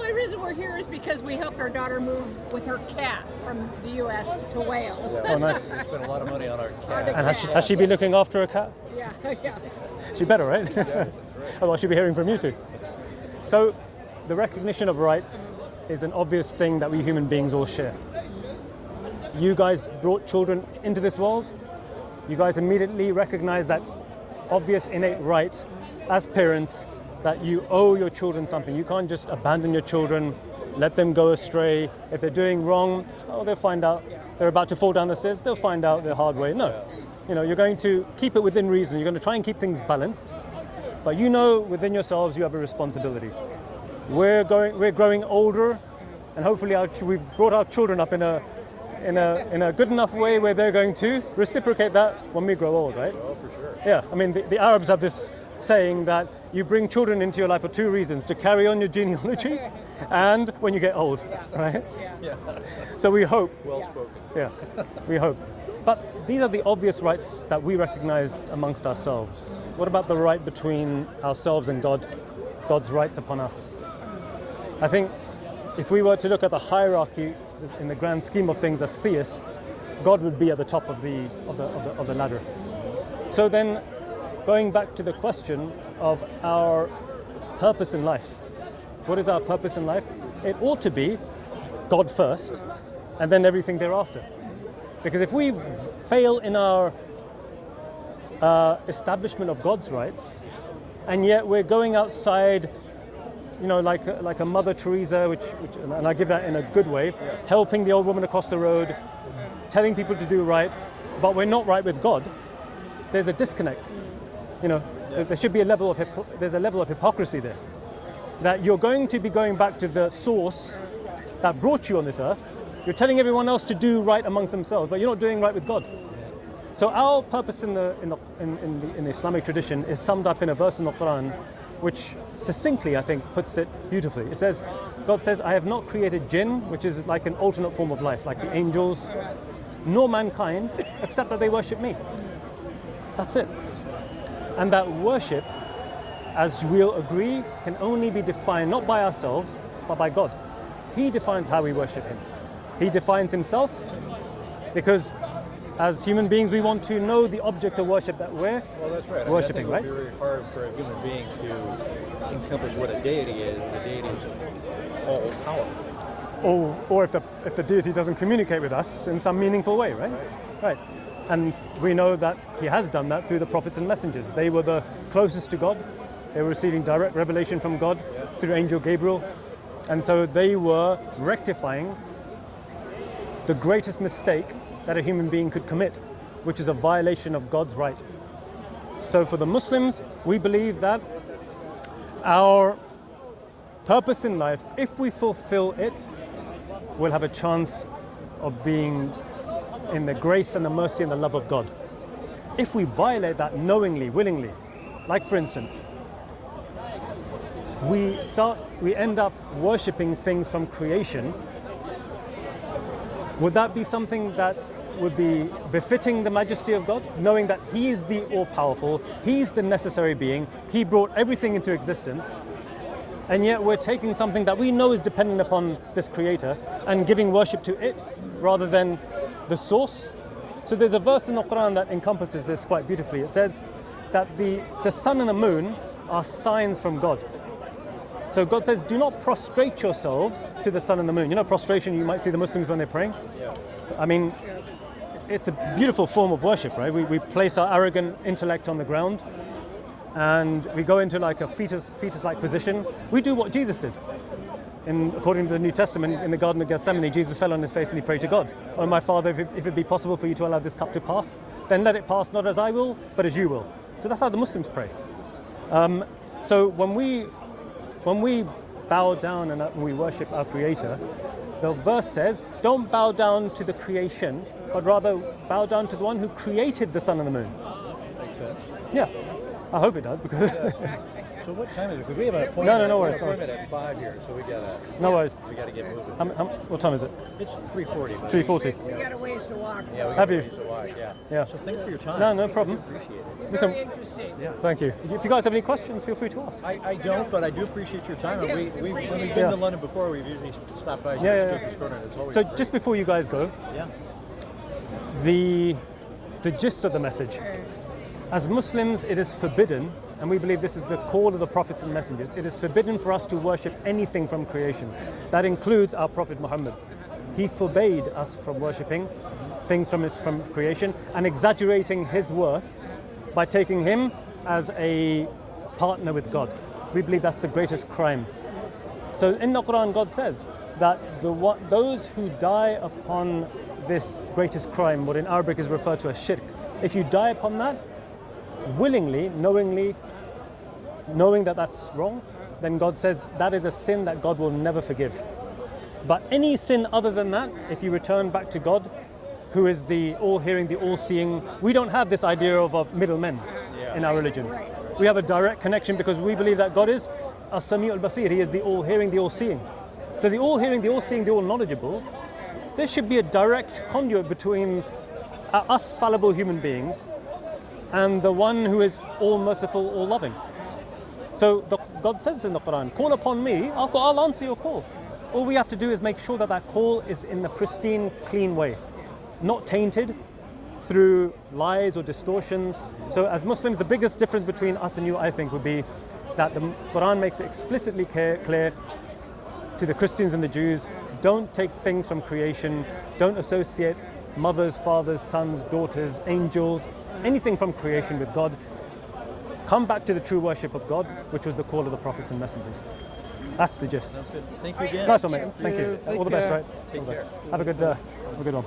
only reason we're here is because we helped our daughter move with her cat from the U.S. to Wales. Yeah. Oh, nice. We spent a lot of money on our cat. And has she been looking after a cat? Yeah, yeah. She better, right? Yeah, that's right. Otherwise she'll be hearing from you too. So, the recognition of rights is an obvious thing that we human beings all share. You guys brought children into this world. You guys immediately recognize that obvious innate right as parents that you owe your children something. You can't just abandon your children, let them go astray. If they're doing wrong, they'll find out. They're about to fall down the stairs, they'll find out the hard way. No, you're going to keep it within reason. You're going to try and keep things balanced. But you know within yourselves you have a responsibility. We're growing older, and hopefully we've brought our children up in a good enough way where they're going to reciprocate that when we grow old, right? Oh, for sure. Yeah, I mean the Arabs have this saying that you bring children into your life for two reasons: to carry on your genealogy, and when you get old, right? Yeah. So we hope. Well spoken. Yeah, we hope. But these are the obvious rights that we recognize amongst ourselves. What about the right between ourselves and God? God's rights upon us. I think if we were to look at the hierarchy in the grand scheme of things as theists, God would be at the top of the ladder. So then, going back to the question of our purpose in life, what is our purpose in life? It ought to be God first, and then everything thereafter. Because if we fail in our establishment of God's rights, and yet we're going outside, like a Mother Teresa, which and I give that in a good way, helping the old woman across the road, telling people to do right, but we're not right with God, there's a disconnect. There should be a level of hypocrisy there. That you're going to be going back to the source that brought you on this earth. You're telling everyone else to do right amongst themselves, but you're not doing right with God. So our purpose in the Islamic tradition is summed up in a verse in the Quran, which succinctly, I think, puts it beautifully. It says, God says, I have not created jinn, which is like an alternate form of life, like the angels, nor mankind, except that they worship me. That's it. And that worship, as we'll agree, can only be defined not by ourselves, but by God. He defines how we worship him. He defines himself, because as human beings, we want to know the object of worship that we're worshipping, right? It would be very hard for a human being to encompass what a deity is. The deity is all powerful. Or if the deity doesn't communicate with us in some meaningful way, right? Right. And we know that he has done that through the prophets and messengers. They were the closest to God. They were receiving direct revelation from God through Angel Gabriel. And so they were rectifying the greatest mistake that a human being could commit, which is a violation of God's right. So for the Muslims, we believe that our purpose in life, if we fulfill it, we'll have a chance of being in the grace and the mercy and the love of God. If we violate that knowingly, willingly, like for instance, we end up worshipping things from creation, would that be something that would be befitting the majesty of God, knowing that he is the all-powerful, he's the necessary being, he brought everything into existence, and yet we're taking something that we know is dependent upon this creator and giving worship to it rather than the source? So there's a verse in the Quran that encompasses this quite beautifully. It says that the sun and the moon are signs from God. So God says, do not prostrate yourselves to the sun and the moon. Prostration, you might see the Muslims when they're praying. Yeah. I mean, it's a beautiful form of worship, right? We place our arrogant intellect on the ground and we go into like a fetus-like position. We do what Jesus did. According to the New Testament, in the Garden of Gethsemane, Jesus fell on his face and he prayed to God. Oh, my Father, if it be possible for you to allow this cup to pass, then let it pass not as I will, but as you will. So that's how the Muslims pray. So when we bow down and we worship our Creator, the verse says, don't bow down to the creation, but rather bow down to the one who created the sun and the moon. Makes sense. Yeah, I hope it does, because So what time is it? Because we have an appointment. No worries. Appointment at 5 here, so we gotta. No worries. We gotta get moving. What time is it? It's 3:40. 3:40. We got a ways to walk. Yeah, we Have got you? ways to walk, yeah. Yeah. So thanks for your time. No problem. Appreciate it. Listen, Very interesting. Yeah. thank you. If you guys have any questions, feel free to ask. I don't, but I do appreciate your time. I do. When we've Appreciate been it. to London before, we've usually stopped by Yeah. Speaker's Corner. It's always So great. just before you guys go, yeah. the gist of the message. As Muslims, it is forbidden, and we believe this is the call of the prophets and messengers, it is forbidden for us to worship anything from creation. That includes our Prophet Muhammad. He forbade us from worshipping things from creation and exaggerating his worth by taking him as a partner with God. We believe that's the greatest crime. So in the Quran, God says that those who die upon this greatest crime, what in Arabic is referred to as shirk, if you die upon that, willingly, knowing that that's wrong, then God says that is a sin that God will never forgive. But any sin other than that, if you return back to God, who is the all-hearing, the all-seeing, we don't have this idea of middlemen in our religion. We have a direct connection because we believe that God is as-Sami' al-Basir. He is the all-hearing, the all-seeing. So the all-hearing, the all-seeing, the all-knowledgeable, there should be a direct conduit between us fallible human beings and the one who is all-merciful, all-loving. So God says in the Quran, call upon me, I'll answer your call. All we have to do is make sure that that call is in the pristine, clean way, not tainted through lies or distortions. So as Muslims, the biggest difference between us and you, I think, would be that the Quran makes it explicitly clear to the Christians and the Jews, don't take things from creation, don't associate mothers, fathers, sons, daughters, angels, anything from creation with God. Come back to the true worship of God, which was the call of the prophets and messengers. That's the gist. Sounds good. Thank you again. Nice one, mate. Thank you. All the best, right? Take All the care. best. Have a good one.